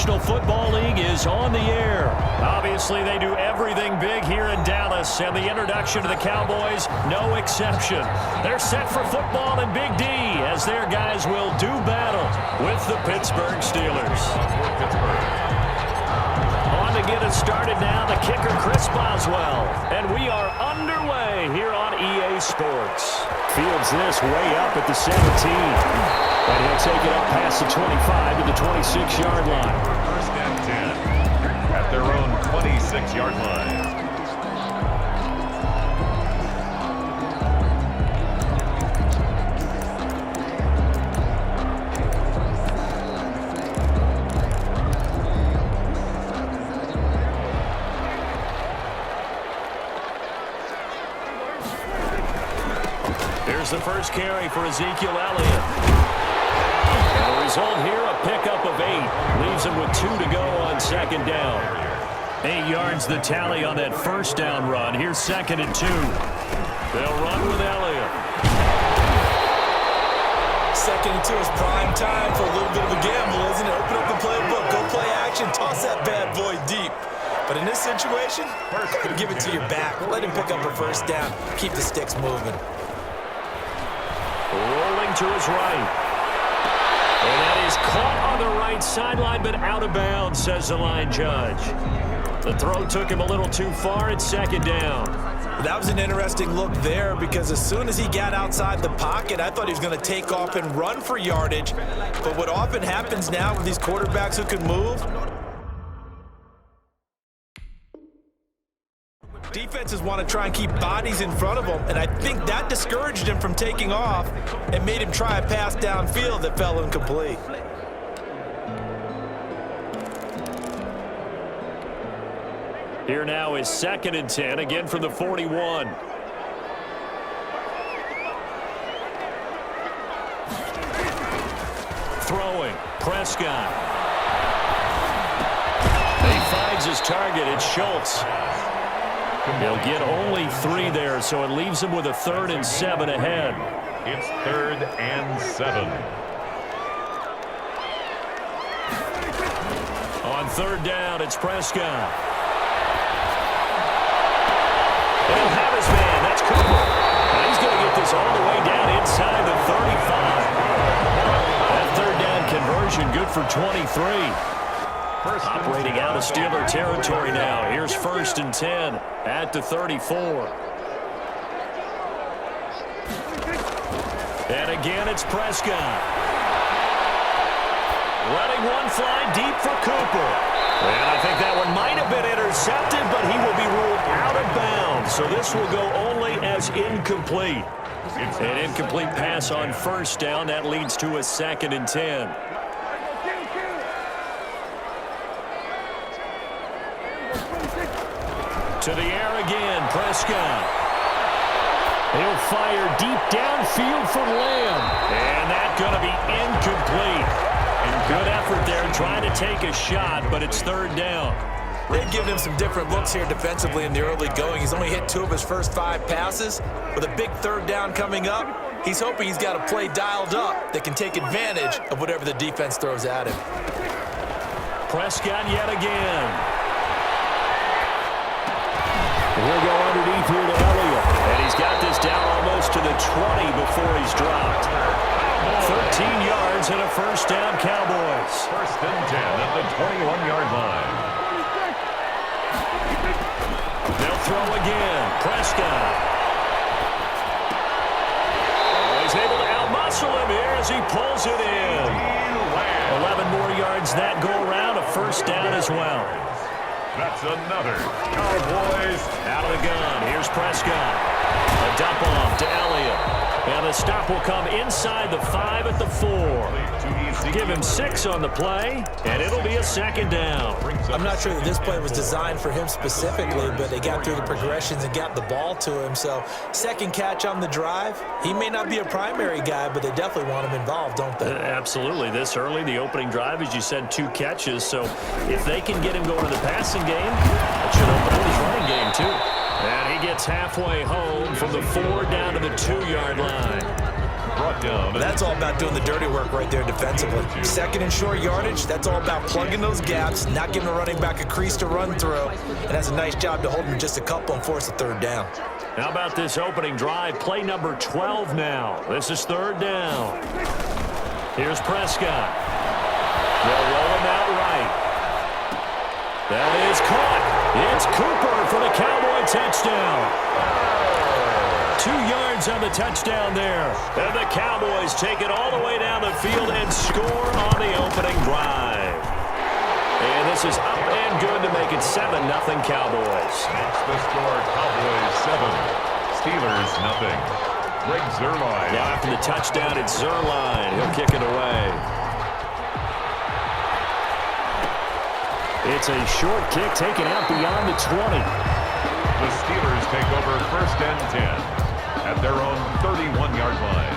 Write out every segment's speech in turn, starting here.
National Football League is on the air. Obviously, they do everything big here in Dallas, and the introduction to the Cowboys, no exception. They're set for football in Big D as their guys will do battle with the Pittsburgh Steelers. On to get us started now, the kicker, Chris Boswell. And we are underway here on EA Sports. Fields this way up at the 17. And he'll take it up past the 25 to the 26-yard line. First and 10 at their own 26-yard line. Here's the first carry for Ezekiel Elliott. And the result here, a pickup of 8. Leaves him with 2 to go on second down. 8 yards the tally on that first down run. Here's second and 2. They'll run with Elliott. Second and 2 is prime time for a little bit of a gamble, isn't it? Open up the playbook, go play action, toss that bad boy deep. But in this situation, give it to your back. Let him pick up a first down. Keep the sticks moving. Rolling to his right. And that is caught on the right sideline, but out of bounds, says the line judge. The throw took him a little too far. It's second down. That was an interesting look there because as soon as he got outside the pocket, I thought he was going to take off and run for yardage. But what often happens now with these quarterbacks who can move, defenses want to try and keep bodies in front of them, and I think that discouraged him from taking off and made him try a pass downfield that fell incomplete. Here now is second and 10, again from the 41. Throwing, Prescott. He finds his target, it's Schultz. He'll get only 3 there, so it leaves him with a 3rd and 7 ahead. It's 3rd and 7. On 3rd down, it's Prescott. He'll have his man, that's Cooper. And he's going to get this all the way down inside the 35. That 3rd down conversion good for 23. Operating out of Steeler territory now. Here's 1st and 10 at the 34. And again, it's Prescott. Letting one fly deep for Cooper. And I think that one might have been intercepted, but he will be ruled out of bounds. So this will go only as incomplete. An incomplete pass on 1st down. That leads to a 2nd and 10. To the air again, Prescott. He'll fire deep downfield for Lamb. And that's going to be incomplete. And good effort there trying to take a shot, but it's 3rd down. They've given him some different looks here defensively in the early going. He's only hit 2 of his first 5 passes. With a big 3rd down coming up, he's hoping he's got a play dialed up that can take advantage of whatever the defense throws at him. Prescott yet again. He'll go underneath here to Elliott. And he's got this down almost to the 20 before he's dropped. 13 yards and a 1st down, Cowboys. 1st and 10 at the 21-yard line. They'll throw again. Prescott. Oh, he's able to outmuscle him here as he pulls it in. 11 more yards that go around, a 1st down as well. That's another Cowboys. Out of the gun. Here's Prescott. A dump off to Elliott. And the stop will come inside the 5 at the 4. Give him 6 on the play, and it'll be a 2nd down. I'm not sure that this play was designed for him specifically, but they got through the progressions and got the ball to him. So 2nd catch on the drive. He may not be a primary guy, but they definitely want him involved, don't they? Absolutely. This early, the opening drive, as you said, 2 catches. So if they can get him going to the passing game, that should open up his running game too. And he gets halfway home from the 4 down to the 2-yard line. brought down. That's all about doing the dirty work right there defensively. Second and short yardage, that's all about plugging those gaps, not giving a running back a crease to run through, and has a nice job to hold him just a couple and force a third down. How about this opening drive? Play number 12 now. This is third down. Here's Prescott. They'll roll him out right. That is caught. It's Cooper for the Cowboy touchdown. 2 yards on the touchdown there. And the Cowboys take it all the way down the field and score on the opening drive. And this is up and good to make it 7-0 Cowboys. It's the score, Cowboys 7, Steelers nothing. Greg Zuerlein. Yeah, after the touchdown, it's Zuerlein. He'll kick it away. It's a short kick taken out beyond the 20. The Steelers take over first and 10 at their own 31-yard line.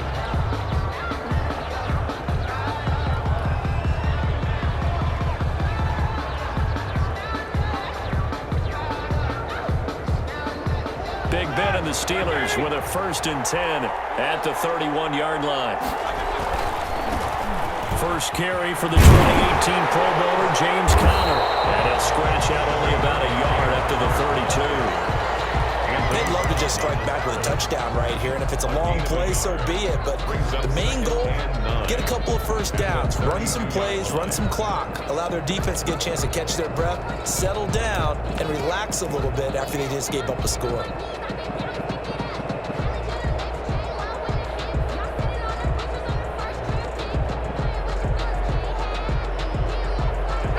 Big Ben and the Steelers with a first and 10 at the 31-yard line. First carry for the 2018 Pro Bowler, James Conner. And he'll scratch out only about a yard after the 32. They'd love to just strike back with a touchdown right here, and if it's a long play, so be it. But the main goal, get a couple of first downs, run some plays, run some clock, allow their defense to get a chance to catch their breath, settle down, and relax a little bit after they just gave up a score.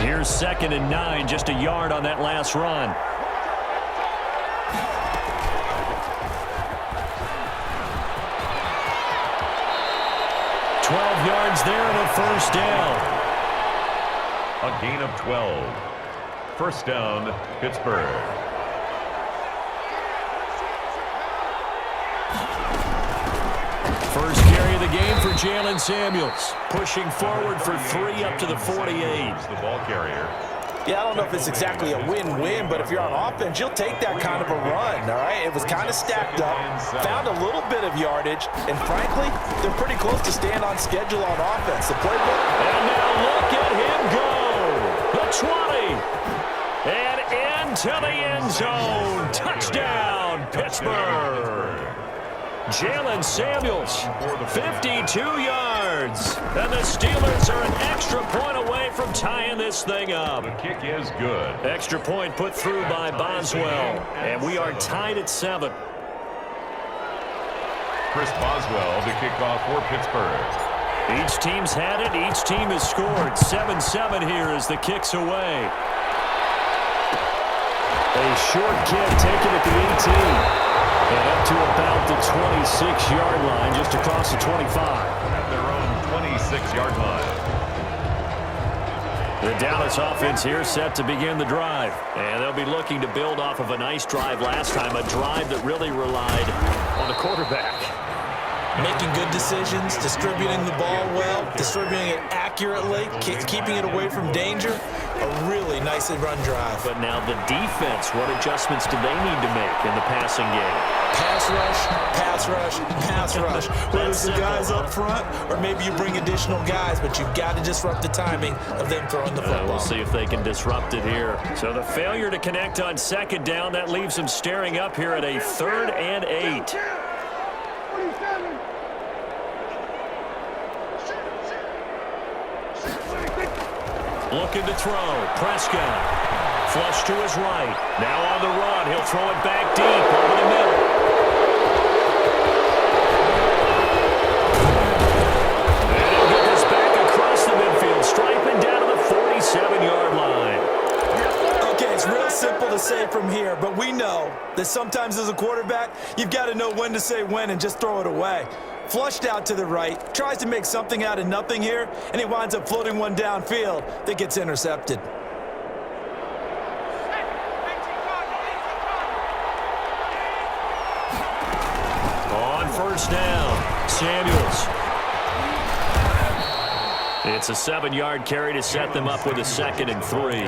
Here's 2nd and 9, just a yard on that last run. Yards there and a first down. A gain of 12. First down, Pittsburgh. First carry of the game for Jalen Samuels. Pushing forward for 3 up to the 48. The ball carrier. Yeah, I don't know if it's exactly a win-win, but if you're on offense, you'll take that kind of a run, all right? It was kind of stacked up, found a little bit of yardage, and frankly, they're pretty close to staying on schedule on offense. The playbook. And now look at him go. The 20. And into the end zone. Touchdown, Pittsburgh. Jalen Samuels, 52 yards. And the Steelers are an extra point away from tying this thing up. The kick is good. Extra point put through by Boswell. And we are tied at 7. Chris Boswell, the kickoff for Pittsburgh. Each team's had it. Each team has scored. 7-7 here as the kick's away. A short kick taken at the 18. And up to about the 26-yard line, just across the 25. At their own 26-yard line. The Dallas offense here set to begin the drive. And they'll be looking to build off of a nice drive last time, a drive that really relied on the quarterback. Making good decisions, distributing the ball well, distributing it accurately, keeping it away from danger. A really nicely run drive. But now the defense, what adjustments do they need to make in the passing game? Pass rush, pass rush, pass rush. Whether it's the guys up front or maybe you bring additional guys, but you've got to disrupt the timing of them throwing the football. We'll see if they can disrupt it here. So the failure to connect on 2nd down, that leaves them staring up here at a 3rd and 8. Looking to throw. Prescott. Flush to his right. Now on the run. He'll throw it back deep over the middle. And he'll get this back across the midfield. Striping down to the 47-yard line. Okay, it's real simple to say from here, but we know that sometimes as a quarterback, you've got to know when to say when and just throw it away. Flushed out to the right, tries to make something out of nothing here, and he winds up floating one downfield that gets intercepted. On 1st down, Samuels. It's a 7-yard carry to set them up with a 2nd and 3.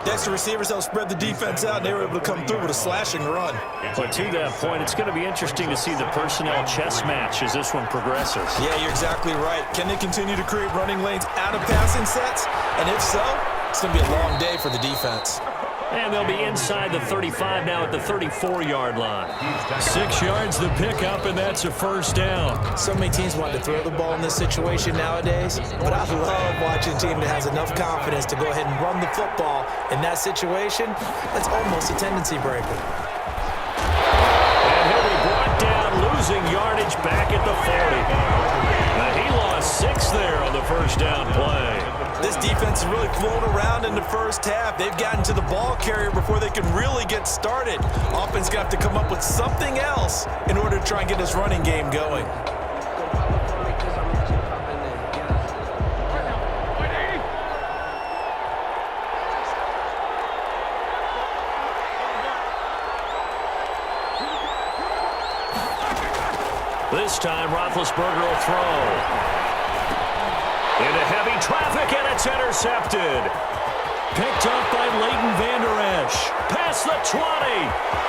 Next, the receivers help spread the defense out, and they were able to come through with a slashing run. But to that point, it's going to be interesting to see the personnel chess match as this one progresses. Yeah, you're exactly right. Can they continue to create running lanes out of passing sets? And if so, it's going to be a long day for the defense. And they'll be inside the 35 now at the 34-yard line. 6 yards the pickup, and that's a 1st down. So many teams want to throw the ball in this situation nowadays, but I love watching a team that has enough confidence to go ahead and run the football. In that situation, that's almost a tendency breaker. And he'll be brought down, losing yardage back at the 40. Now he lost 6 there on the 1st down play. This defense is really flown around in the first half. They've gotten to the ball carrier before they can really get started. Offense got to come up with something else in order to try and get this running game going. This time, Roethlisberger will throw. Into heavy traffic, and it's intercepted. Picked up by Leighton Vander Esch. Past the 20,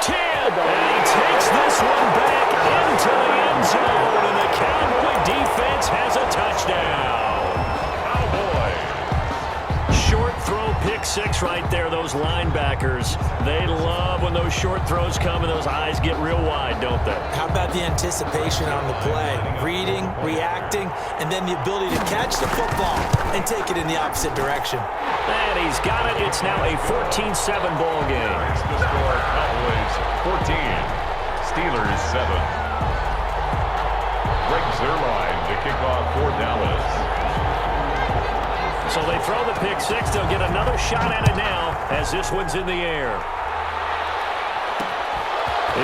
10, and he takes this one back into the end zone, and the Cowboy defense has a touchdown. Cowboy. Short throw, pick 6 right there, those linebackers. They love when those short throws come and those eyes get real wide, don't they? How about the anticipation on the play? Reading, reacting, and then the ability to catch the football and take it in the opposite direction. And he's got it. It's now a 14-7 ball game. The score, Cowboys 14, Steelers 7. Greg Zuerlein to kick off for Dallas. So they throw the pick 6. They'll get another shot at it now as this one's in the air.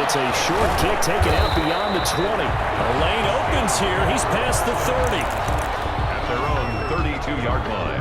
It's a short kick taken out beyond the 20. A lane opens here. He's past the 30. At their own 32-yard line.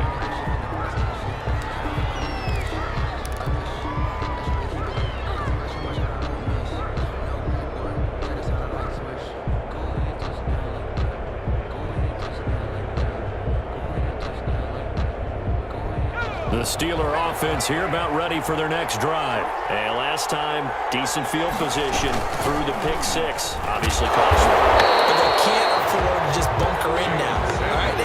The Steeler offense here about ready for their next drive. And last time, decent field position through the pick 6. Obviously costly. But they can't afford to just bunker in now. All right,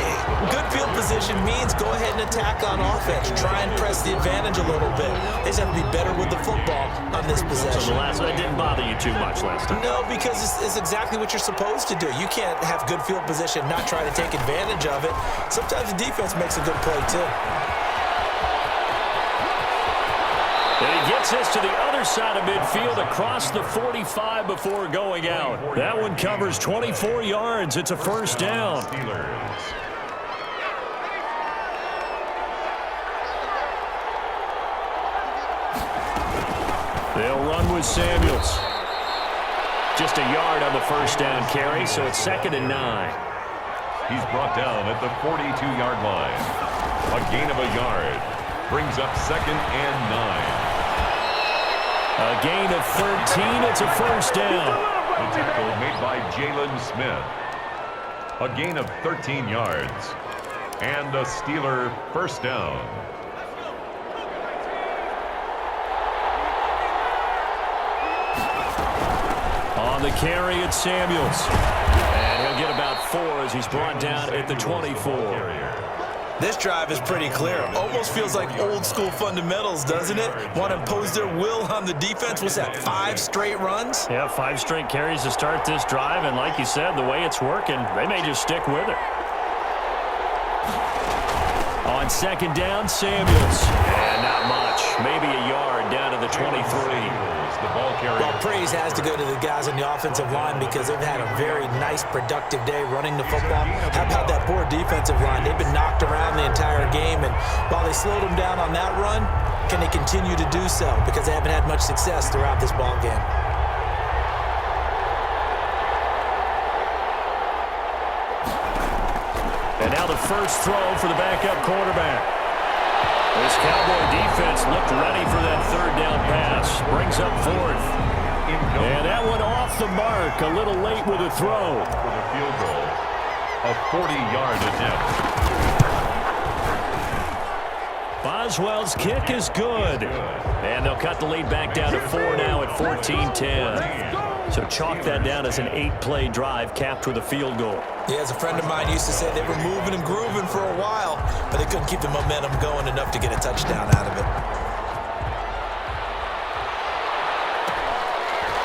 good field position means go ahead and attack on offense. Try and press the advantage a little bit. They just have to be better with the football on this possession. So the last one didn't bother you too much last time. No, because it's exactly what you're supposed to do. You can't have good field position, not try to take advantage of it. Sometimes the defense makes a good play too. And he gets us to the other side of midfield across the 45 before going out. That one covers 24 yards. It's a 1st down. Steelers. They'll run with Samuels. Just a yard on the 1st down carry, so it's 2nd and 9. He's brought down at the 42-yard line. A gain of a yard. Brings up 2nd and 9. A gain of 13. It's a 1st down. The tackle made by Jalen Smith. A gain of 13 yards. And a Steeler 1st down. On the carry, it's Samuels. And he'll get about 4 as he's brought down at the 24. This drive is pretty clear. Almost feels like old school fundamentals, doesn't it? Want to impose their will on the defense. What's that, 5 straight runs? Yeah, 5 straight carries to start this drive. And like you said, the way it's working, they may just stick with it. On 2nd down, Samuels. And not much. Maybe a yard down to the 23. The ball carrier. Well, praise has to go to the guys on the offensive line because they've had a very nice, productive day running the football. How about that poor defensive line? They've been knocked around the entire game, and while they slowed them down on that run, can they continue to do so? Because they haven't had much success throughout this ball game. And now the first throw for the backup quarterback. This Cowboy defense looked ready for that 3rd down pass. Brings up 4th. And that one off the mark. A little late with a throw. For the field goal. A 40-yard attempt. Boswell's kick is good. And they'll cut the lead back down to 4 now at 14-10. So chalk that down as an 8-play drive capped with a field goal. Yeah, as a friend of mine used to say, they were moving and grooving for a while, but they couldn't keep the momentum going enough to get a touchdown out of it.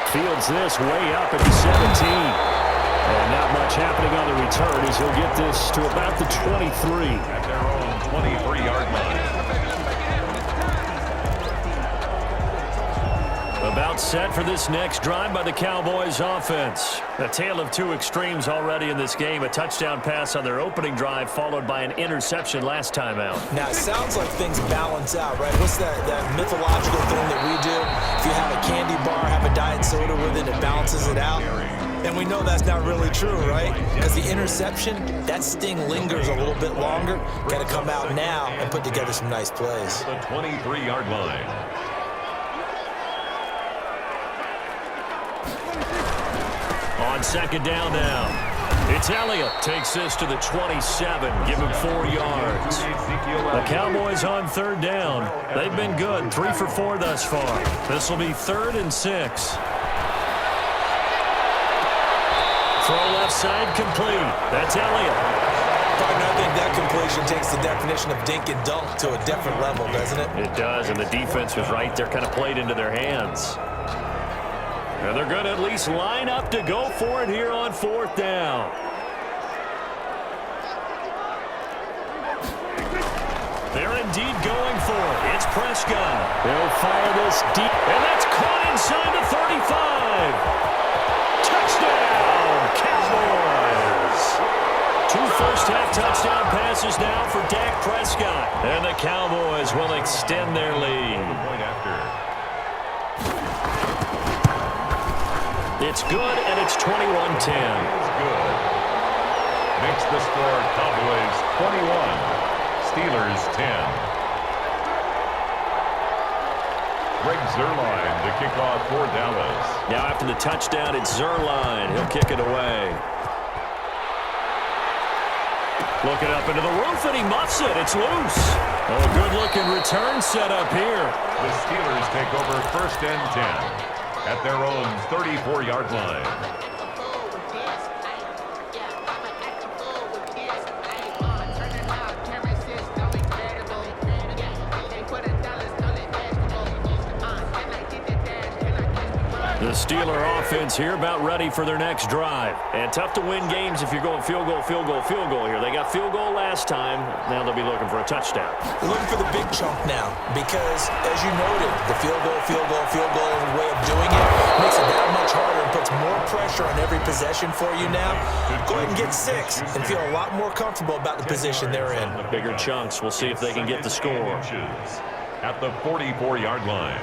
Fields this way up at the 17. And not much happening on the return as he'll get this to about the 23. At their own 23-yard line. About set for this next drive by the Cowboys offense. A tale of two extremes already in this game. A touchdown pass on their opening drive followed by an interception last time out. Now, it sounds like things balance out, right? What's that mythological thing that we do? If you have a candy bar, have a diet soda with it, it balances it out. And we know that's not really true, right? Because the interception, that sting lingers a little bit longer. Got to come out now and put together some nice plays. The 23-yard line. On second down now. It's Elliott. Takes this to the 27. Give him 4 yards. The Cowboys on third down. They've been good. 3 for 4 thus far. This will be 3rd and 6. Throw left side complete. That's Elliott. Partner, I think that completion takes the definition of dink and dunk to a different level, doesn't it? It does, and the defense was right there, kind of played into their hands. And they're going to at least line up to go for it here on 4th down. They're indeed going for it. It's Prescott. They'll fire this deep, and that's caught inside the 35. Touchdown, Cowboys. 2 first-half touchdown passes now for Dak Prescott. And the Cowboys will extend their lead. Point after. It's good, and it's 21-10. It's good. Makes the score Cowboys 21, Steelers 10. Greg Zuerlein to kick off for Dallas. Now after the touchdown, it's Zuerlein. He'll kick it away. Looking up into the roof, and he muffs it. It's loose. Oh, a good-looking return set up here. The Steelers take over 1st and 10. At their own 34-yard line. The Steeler offense here about ready for their next drive. And tough to win games if you're going field goal, field goal, field goal here. They got field goal last time. Now they'll be looking for a touchdown. Looking for the big chunk now because, as you noted, the field goal way of doing it makes it that much harder and puts more pressure on every possession for you now. Go ahead and get 6 and feel a lot more comfortable about the position they're in. Bigger chunks. We'll see if they can get the score. At the 44-yard line.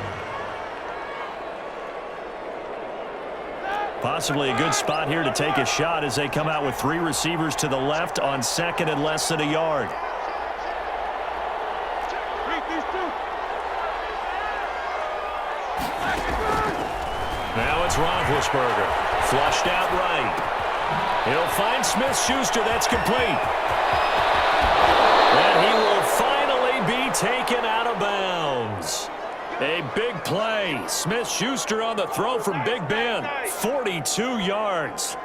Possibly a good spot here to take a shot as they come out with 3 receivers to the left on 2nd and less than a yard. Now it's Roethlisberger. Flushed out right. He'll find Smith-Schuster. That's complete. And he will finally be taken out of bounds. A big play. Smith-Schuster on the throw from Big Ben. 42 yards.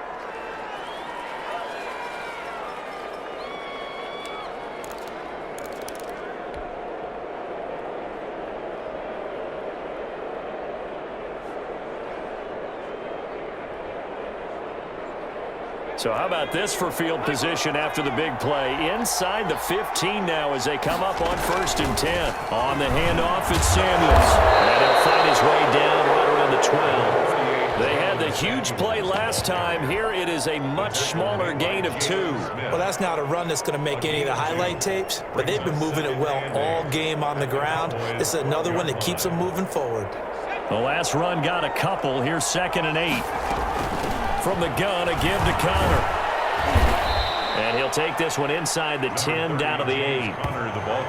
So how about this for field position after the big play? Inside the 15 now as they come up on 1st and 10. On the handoff, it's Samuels. And he'll find his way down right around the 12. They had the huge play last time. Here it is a much smaller gain of 2. Well, that's not a run that's going to make any of the highlight tapes, but they've been moving it well all game on the ground. This is another one that keeps them moving forward. The last run got a couple. Here's 2nd and 8. From the gun, a give to Connor. And he'll take this one inside the 10 down to the 8.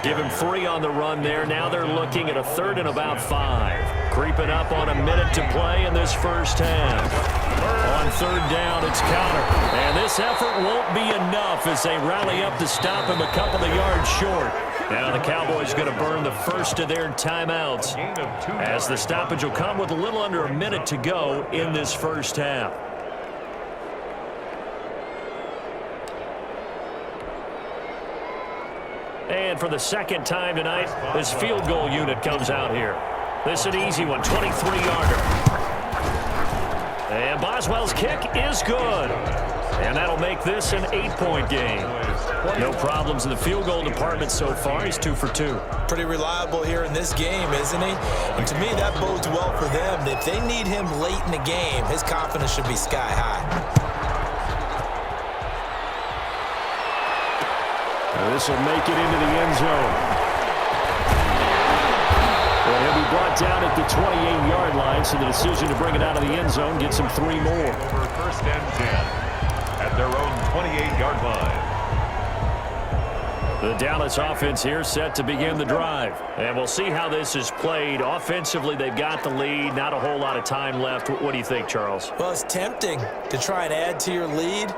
Give him 3 on the run there. Now they're looking at a 3rd and about 5. Creeping up on a minute to play in this first half. On 3rd down, it's Connor. And this effort won't be enough as they rally up to stop him a couple of yards short. Now the Cowboys going to burn the first of their timeouts as the stoppage will come with a little under a minute to go in this first half. And for the second time tonight, this field goal unit comes out here. This is an easy one, 23-yarder. And Boswell's kick is good. And that'll make this an 8-point game. No problems in the field goal department so far. He's 2 for 2. Pretty reliable here in this game, isn't he? And to me, that bodes well for them. If they need him late in the game, his confidence should be sky high. This will make it into the end zone. And he'll be brought down at the 28-yard line, so the decision to bring it out of the end zone gets him 3 more. Over first and 10 at their own 28-yard line. The Dallas offense here set to begin the drive. And we'll see how this is played. Offensively, they've got the lead. Not a whole lot of time left. What do you think, Charles? Well, it's tempting to try and add to your lead.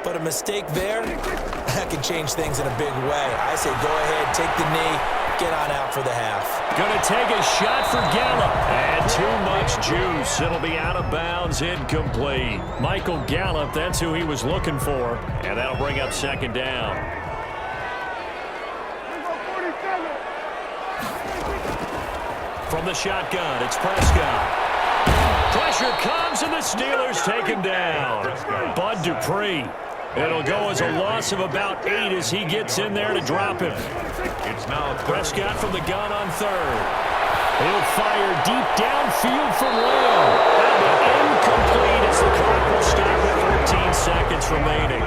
But a mistake there, that can change things in a big way. I say go ahead, take the knee, get on out for the half. Going to take a shot for Gallup. And too much juice. It'll be out of bounds, incomplete. Michael Gallup, that's who he was looking for. And that'll bring up second down. From the shotgun, it's Prescott. Pressure comes, and the Steelers take him down. Bud Dupree. It'll go as a loss of about 8 as he gets in there to drop him. It's now Prescott from the gun on third. He'll fire deep downfield from Lamb. And incomplete as the clock will stop with 13 seconds remaining.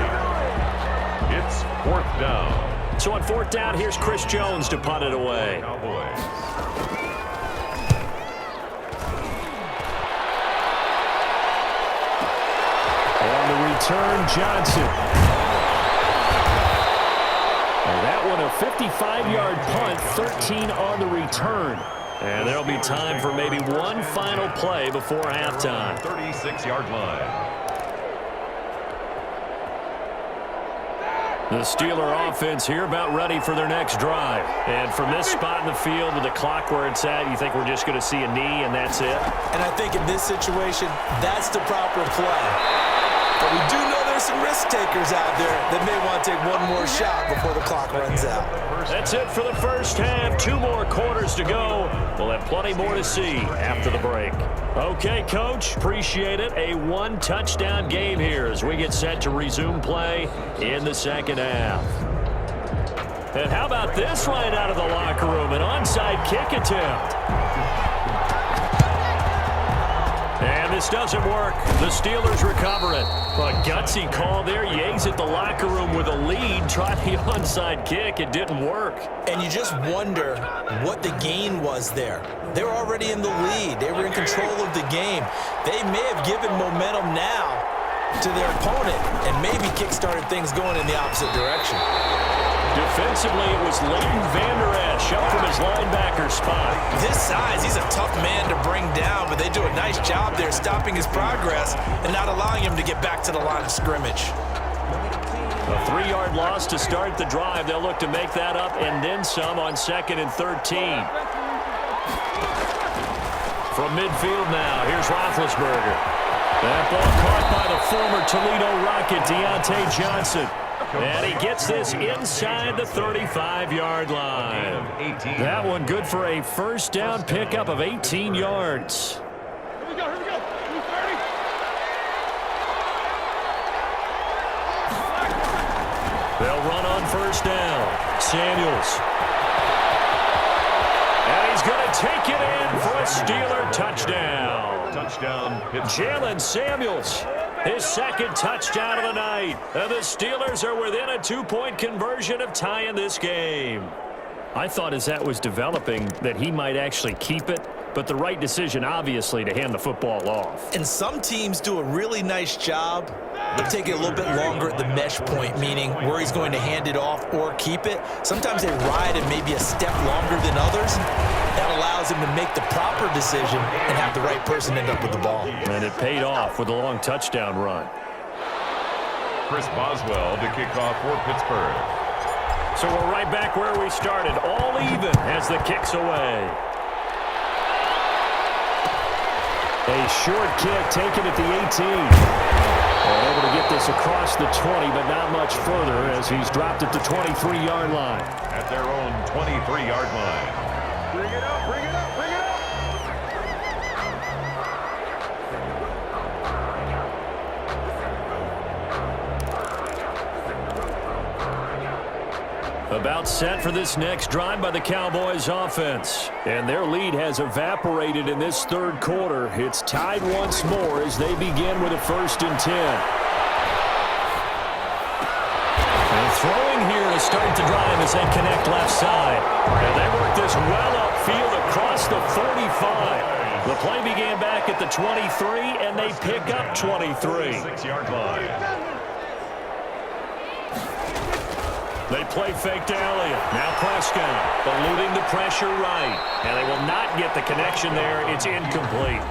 It's 4th down. So on 4th down, here's Chris Jones to punt it away. Cowboys. Return Johnson. And that one a 55-yard punt, 13 on the return. And there'll be time for maybe one final play before halftime. 36-yard line. The Steeler offense here about ready for their next drive. And from this spot in the field with the clock where it's at, you think we're just going to see a knee and that's it? And I think in this situation, that's the proper play. But we do know there's some risk takers out there that may want to take one more shot before the clock runs out. That's it for the first half. 2 more quarters to go. We'll have plenty more to see after the break. Okay, Coach, appreciate it. A 1-touchdown game here as we get set to resume play in the second half. And how about this right out of the locker room? An onside kick attempt. And this doesn't work. The Steelers recover it. A gutsy call there. Yates at the locker room with a lead. Tried the onside kick. It didn't work. And you just wonder what the gain was there. They were already in the lead. They were in control of the game. They may have given momentum now to their opponent and maybe kick-started things going in the opposite direction. Defensively, it was Leighton Vander Esch up from his linebacker spot. This size, he's a tough man to bring down, but they do a nice job there stopping his progress and not allowing him to get back to the line of scrimmage. A 3-yard loss to start the drive. They'll look to make that up and then some on 2nd and 13. From midfield now, here's Roethlisberger. That ball caught by the former Toledo Rocket, Deontay Johnson. And he gets this inside the 35-yard line. That one good for a first down pickup of 18 yards. Here we go. 230. They'll run on first down. Samuels. And he's going to take it in for a Steeler touchdown. Touchdown. Jalen Samuels. His second touchdown of the night. And the Steelers are within a 2-point conversion of tying this game. I thought as that was developing that he might actually keep it, but the right decision, obviously, to hand the football off. And some teams do a really nice job of taking a little bit longer at the mesh point, meaning where he's going to hand it off or keep it. Sometimes they ride it maybe a step longer than others. That allows him to make the proper decision and have the right person end up with the ball. And it paid off with a long touchdown run. Chris Boswell to kick off for Pittsburgh. So we're right back where we started, all even as the kick's away. A short kick taken at the 18. And able to get this across the 20, but not much further as he's dropped at the 23-yard line. At their own 23-yard line. Bring it up, bring it up, bring it up. About set for this next drive by the Cowboys offense. And their lead has evaporated in this third quarter. It's tied once more as they begin with a 1st and 10. And throwing here to start the drive as they connect left side. And they work this well upfield across the 45. The play began back at the 23, and they pick up 23. 6-yard line. They play fake to Elliott. Now Prescott eluding the pressure right. And they will not get the connection there. It's incomplete.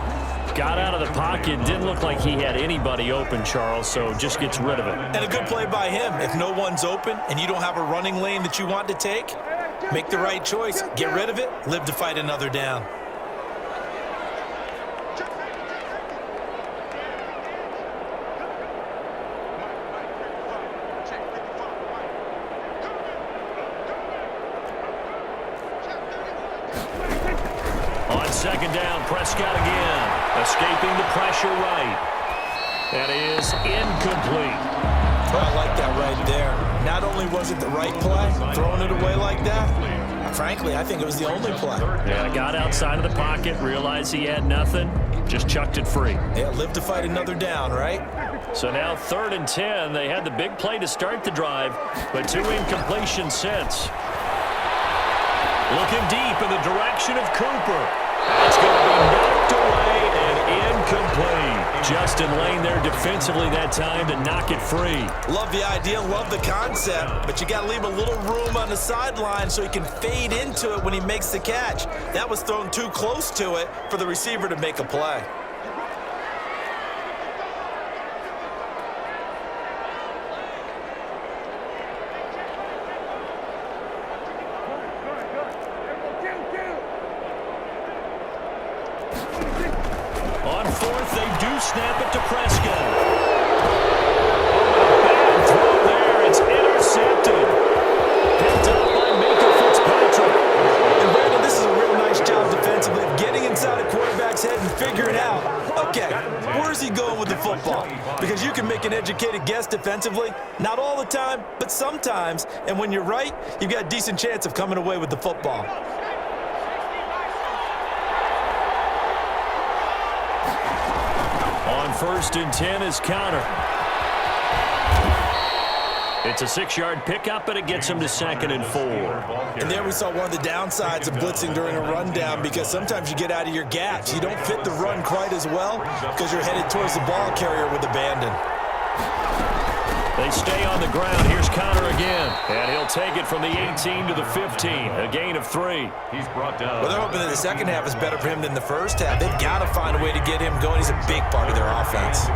Got out of the pocket. Didn't look like he had anybody open, Charles, so just gets rid of it. And a good play by him. If no one's open and you don't have a running lane that you want to take, make the right choice. Get rid of it. Live to fight another down. Second down, Prescott again. Escaping the pressure right. That is incomplete. Well, I like that right there. Not only was it the right play, throwing it away like that, frankly, I think it was the only play. Yeah, got outside of the pocket, realized he had nothing, just chucked it free. Yeah, live to fight another down, right? So now 3rd and 10. They had the big play to start the drive, but 2 incompletions since. Looking deep in the direction of Cooper. It's going to be knocked away and incomplete. Justin Lane there defensively that time to knock it free. Love the idea, love the concept, but you got to leave a little room on the sideline so he can fade into it when he makes the catch. That was thrown too close to it for the receiver to make a play. On 4th, they do snap it to Prescott. Bad throw there. It's intercepted. Picked up by Minka Fitzpatrick. And Brandon, this is a real nice job defensively of getting inside a quarterback's head and figuring out, okay, where's he going with the football? Because you can make an educated guess defensively, not all the time, but sometimes. And when you're right, you've got a decent chance of coming away with the football. On 1st and 10 is counter. It's a 6-yard pickup, and it gets him to 2nd and 4. And there we saw one of the downsides of blitzing during a rundown, because sometimes you get out of your gaps. You don't fit the run quite as well because you're headed towards the ball carrier with abandon. They stay on the ground. Here's Connor again. And he'll take it from the 18 to the 15. A gain of 3. He's brought down. Well, they're hoping that the second half is better for him than the first half. They've got to find a way to get him going. He's a big part of their offense.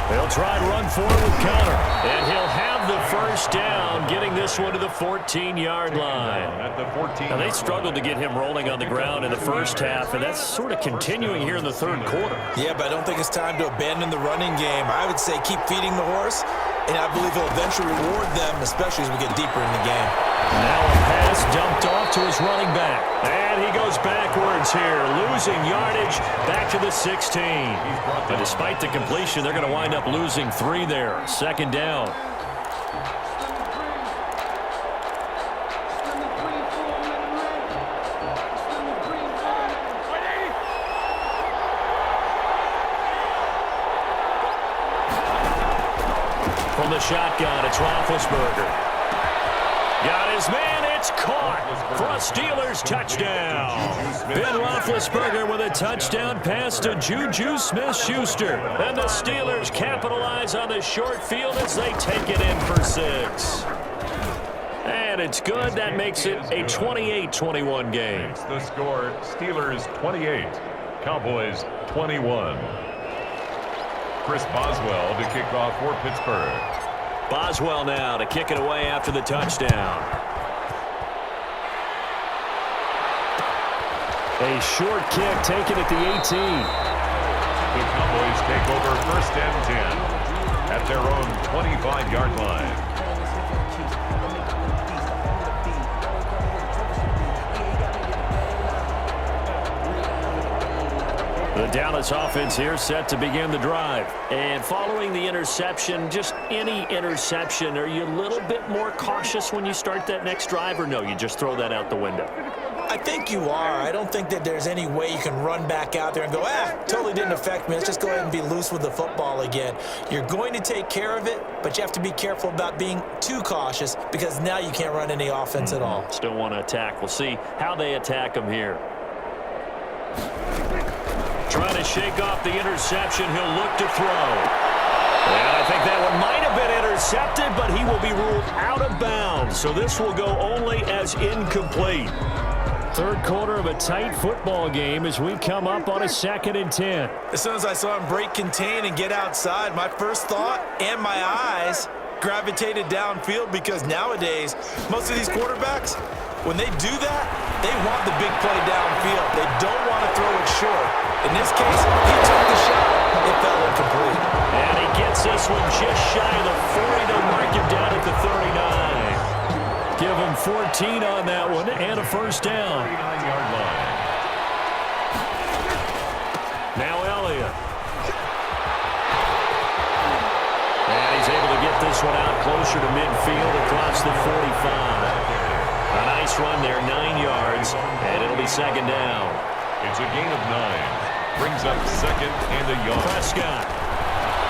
They'll try and run forward with Connor. And he'll have the first down, getting this one to the 14-yard line. At the 14. Now, they struggled to get him rolling on the ground in the first half, and that's sort of continuing here in the third quarter. Yeah, but I don't think it's time to abandon the running game. I would say keep feeding the horse, and I believe he'll eventually reward them, especially as we get deeper in the game. Now a pass dumped off to his running back. And he goes backwards here, losing yardage back to the 16. And despite the completion, they're going to wind up losing 3 there. 2nd down. From the shotgun, it's Roethlisberger. Got his man, it's caught for a Steelers touchdown. Ben Roethlisberger with a touchdown pass to Juju Smith-Schuster. And the Steelers capitalize on the short field as they take it in for 6. And it's good. That makes it a 28-21 game. The score, Steelers 28, Cowboys 21. Chris Boswell to kick off for Pittsburgh. Boswell now to kick it away after the touchdown. A short kick taken at the 18. The Cowboys take over 1st and 10 at their own 25-yard line. The Dallas offense here set to begin the drive. And following the interception, just any interception, are you a little bit more cautious when you start that next drive, or no, you just throw that out the window? I think you are. I don't think that there's any way you can run back out there and go, totally didn't affect me. Let's just go ahead and be loose with the football again. You're going to take care of it, but you have to be careful about being too cautious because now you can't run any offense at all. Still want to attack. We'll see how they attack them here. Trying to shake off the interception. He'll look to throw. And I think that one might have been intercepted, but he will be ruled out of bounds. So this will go only as incomplete. Third quarter of a tight football game as we come up on a 2nd and 10. As soon as I saw him break contain and get outside, my first thought and my eyes gravitated downfield because nowadays, most of these quarterbacks, when they do that, they want the big play downfield. They don't want to throw it short. In this case, he took the shot. It fell incomplete. And he gets this one just shy of the 40. They'll mark him down at the 39. Give him 14 on that one and a first down. 39-yard line. Now Elliott. And he's able to get this one out closer to midfield across the 45. A nice run there, 9 yards, and it'll be 2nd down. It's a gain of 9. Brings up 2nd and a yard. Prescott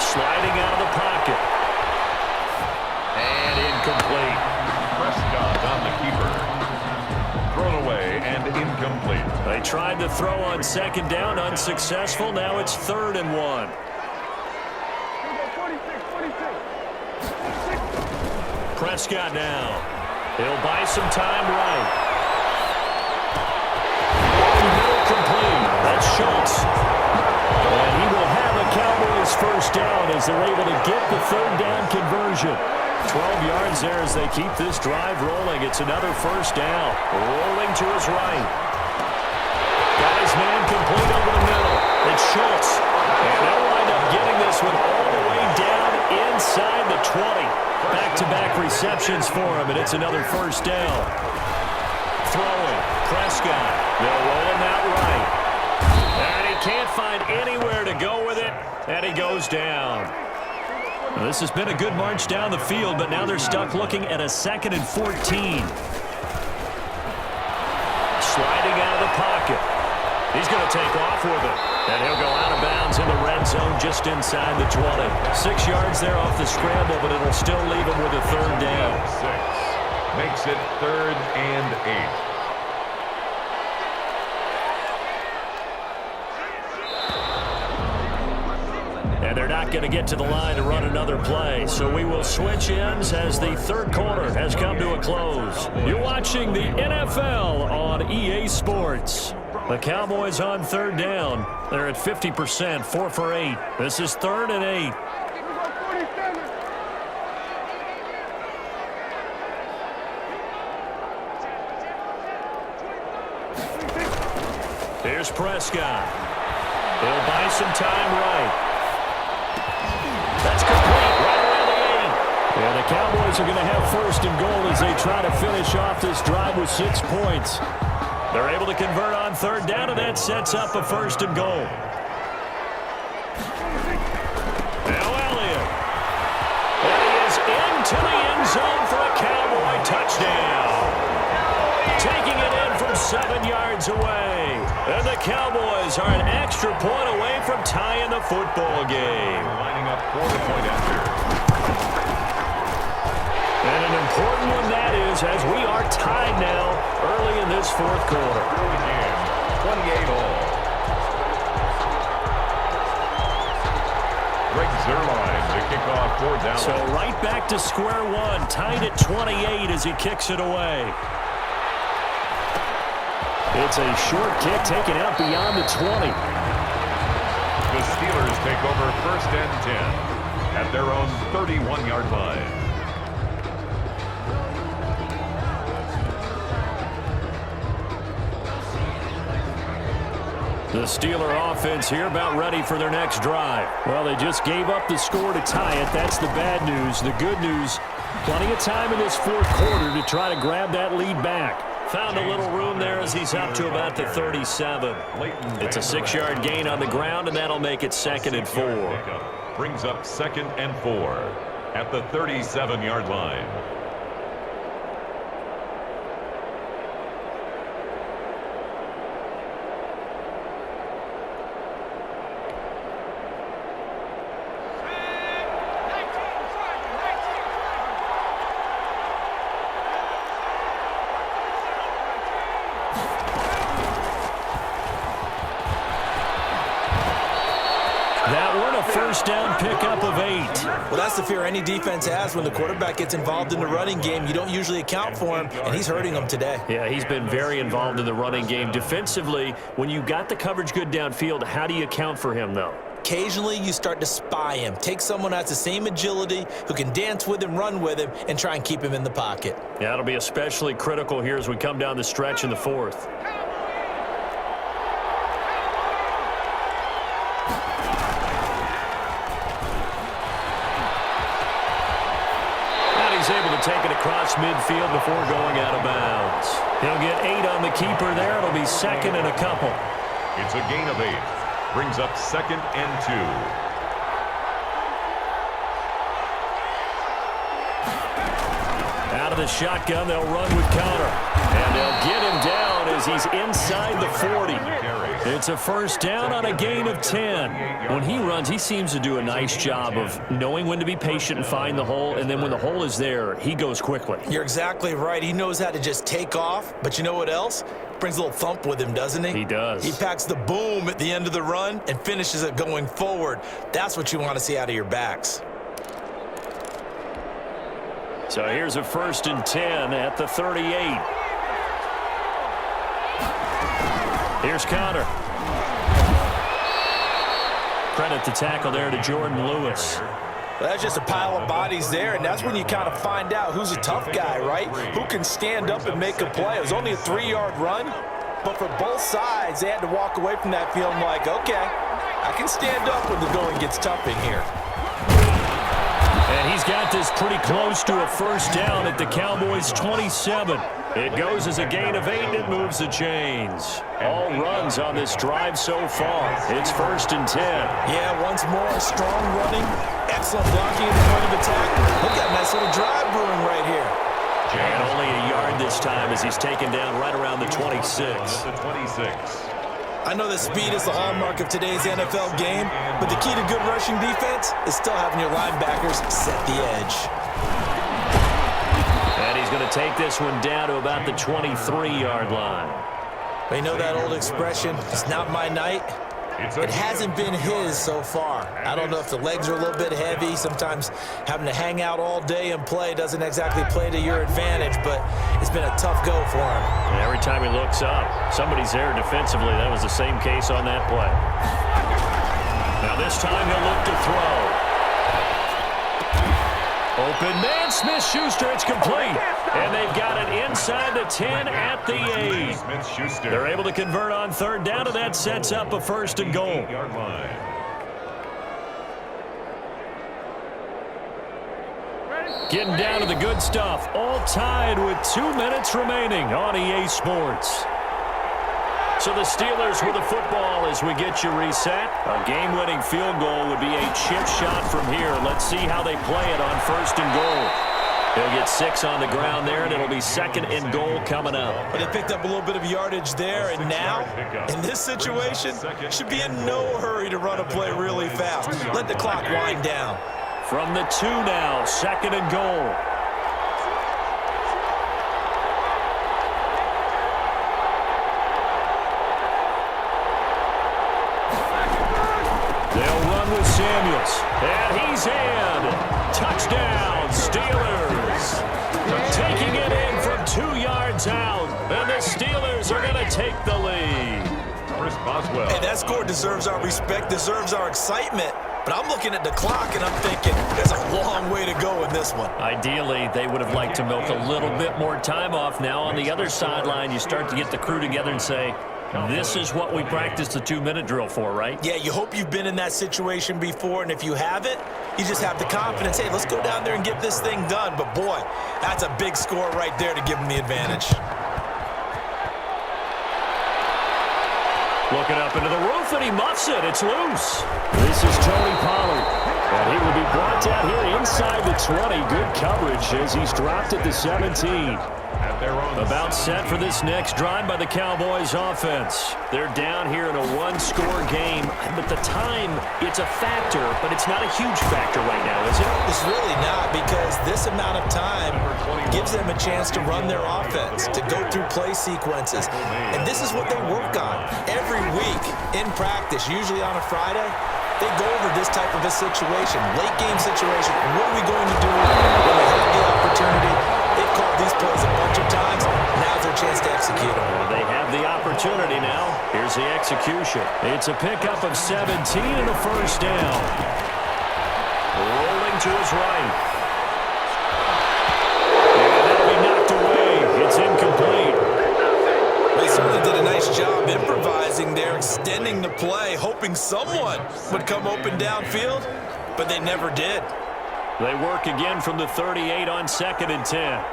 sliding out of the pocket. And incomplete. Prescott on the keeper. Thrown away and incomplete. They tried to throw on 2nd down, unsuccessful. Now it's 3rd and 1. Prescott now. He'll buy some time right. Complete. That's Schultz. And he will have a Cowboys first down as they're able to get the 3rd down conversion. 12 yards there as they keep this drive rolling. It's another first down. Rolling to his right. Got his man complete over the middle. It's Schultz. And they'll wind up getting this one all the way down inside the 20. Back-to-back receptions for him, and it's another first down. Throwing. Prescott. They'll roll him out right. And he can't find anywhere to go with it, and he goes down. Now, this has been a good march down the field, but now they're stuck looking at a 2nd and 14. Sliding out of the pocket. He's going to take off with it. And he'll go out of bounds in the red zone just inside the 20. 6 yards there off the scramble, but it'll still leave him with a 3rd down. 6. Makes it 3rd and 8. And they're not going to get to the line to run another play. So we will switch ends as the 3rd quarter has come to a close. You're watching the NFL on EA Sports. The Cowboys on 3rd down. They're at 50%, 4 for 8. This is 3rd and 8. Here's Prescott. He'll buy some time right. That's complete right around the 8. And the Cowboys are going to have 1st and goal as they try to finish off this drive with 6 points. They're able to convert on 3rd down, and that sets up a 1st and goal. Now Elliott. And he is into the end zone for a Cowboy touchdown. Taking it in from 7 yards away. And the Cowboys are an extra point away from tying the football game. Lining up for the point after. And an important one that is, as we are tied now early in this 4th quarter. Again, 28 all. Greg Zuerlein to kick off for Dallas. So right back to square one, tied at 28 as he kicks it away. It's a short kick taken out beyond the 20. The Steelers take over 1st and 10 at their own 31-yard line. The Steeler offense here about ready for their next drive. Well, they just gave up the score to tie it. That's the bad news. The good news, plenty of time in this fourth quarter to try to grab that lead back. Found a little room there as he's up to about the 37. It's a 6-yard gain on the ground, and that'll make it 2nd and 4. Brings up 2nd and 4 at the 37-yard line. First down pickup of 8. Well, that's the fear any defense has when the quarterback gets involved in the running game. You don't usually account for him, and he's hurting them today. Yeah, he's been very involved in the running game. Defensively, when you got the coverage good downfield, how do you account for him, though? Occasionally, you start to spy him. Take someone that's the same agility, who can dance with him, run with him, and try and keep him in the pocket. Yeah, it'll be especially critical here as we come down the stretch in the fourth. Able to take it across midfield before going out of bounds. He'll get 8 on the keeper there. It'll be 2nd and a couple. It's a gain of 8. Brings up 2nd and 2. Out of the shotgun, they'll run with Connor. And they'll get him down as he's inside the 40. It's a first down on a gain of 10. When he runs, he seems to do a nice job of knowing when to be patient and find the hole, and then when the hole is there, he goes quickly. You're exactly right. He knows how to just take off, but you know what else? Brings a little thump with him, doesn't he? He does. He packs the boom at the end of the run and finishes it going forward. That's what you want to see out of your backs. So here's a 1st and 10 at the 38. Here's Connor. Credit the tackle there to Jordan Lewis. Well, that's just a pile of bodies there, and that's when you kind of find out who's a tough guy, right? Who can stand up and make a play. It was only a 3-yard run, but for both sides, they had to walk away from that feeling like, okay, I can stand up when the going gets tough in here. And he's got this pretty close to a first down at the Cowboys' 27. It goes as a gain of 8, and it moves the chains. All runs on this drive so far. It's 1st and 10. Yeah, once more, strong running, excellent blocking in the point of attack. Look at that nice little drive brewing right here. And only a yard this time as he's taken down right around the 26. I know that speed is the hallmark of today's NFL game, but the key to good rushing defense is still having your linebackers set the edge. And he's going to take this one down to about the 23-yard line. You know that old expression, it's not my night? It hasn't been his so far. I don't know if the legs are a little bit heavy. Sometimes having to hang out all day and play doesn't exactly play to your advantage, but it's been a tough go for him. And every time he looks up, somebody's there defensively. That was the same case on that play. Now this time he'll look to throw. Open man, Smith-Schuster, it's complete. And they've got it inside the 10 at the 8. They're able to convert on 3rd down, and that sets up a 1st and goal. Getting down to the good stuff. All tied with 2 minutes remaining on EA Sports. So the Steelers with the football as we get you reset. A game-winning field goal would be a chip shot from here. Let's see how they play it on 1st and goal. They'll get 6 on the ground there, and it'll be 2nd and goal coming up. But they picked up a little bit of yardage there, and now, in this situation, should be in no hurry to run a play really fast. Let the clock wind down. From the 2 now, 2nd and goal. They'll run with Samuels, and he's in. Touchdown, Steelers. Taking it in from 2 yards out, and the Steelers are going to take the lead. Boswell. Hey, that score deserves our respect, deserves our excitement. But I'm looking at the clock, and I'm thinking there's a long way to go in this one. Ideally, they would have liked to milk a little bit more time off. Now on the other sideline, you start to get the crew together and say, this is what we practiced the 2-minute drill for, right? Yeah, you hope you've been in that situation before, and if you haven't, you just have the confidence, hey, let's go down there and get this thing done. But, boy, that's a big score right there to give them the advantage. Looking up into the roof, and he muffs it. It's loose. This is Tony Pollard. And he will be brought down here inside the 20. Good coverage as he's dropped at the 17. About set for this next drive by the Cowboys offense. They're down here in a one-score game. But the time, it's a factor, but it's not a huge factor right now, is it? It's really not, because this amount of time gives them a chance to run their offense, to go through play sequences. And this is what they work on every week in practice, usually on a Friday. They go over this type of a situation, late game situation. What are we going to do when we have the opportunity? They've called these plays a bunch of times. Now's their chance to execute them. Well, they have the opportunity now. Here's the execution. It's a pickup of 17 and a first down. Rolling to his right. And that'll be knocked away. It's incomplete. They certainly did a nice job improvising there, extending the play, hoping someone would come open downfield, but they never did. They work again from the 38 on 2nd and 10.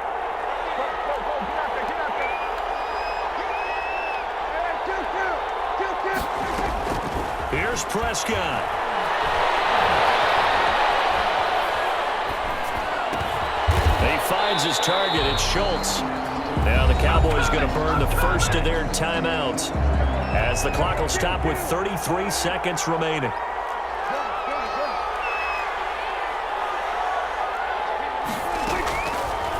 Here's Prescott. He finds his target. It's Schultz. Now the Cowboys going to burn the first of their timeouts as the clock will stop with 33 seconds remaining.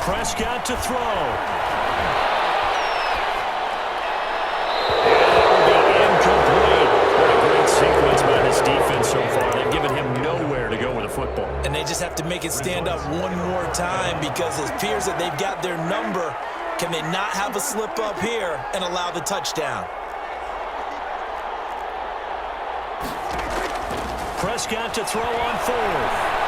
Prescott to throw. And that will be incomplete. What a great sequence by this defense so far. They've given him nowhere to go with the football. And they just have to make it stand up one more time, because it appears that they've got their number. Can they not have a slip up here and allow the touchdown? Prescott to throw on 4th.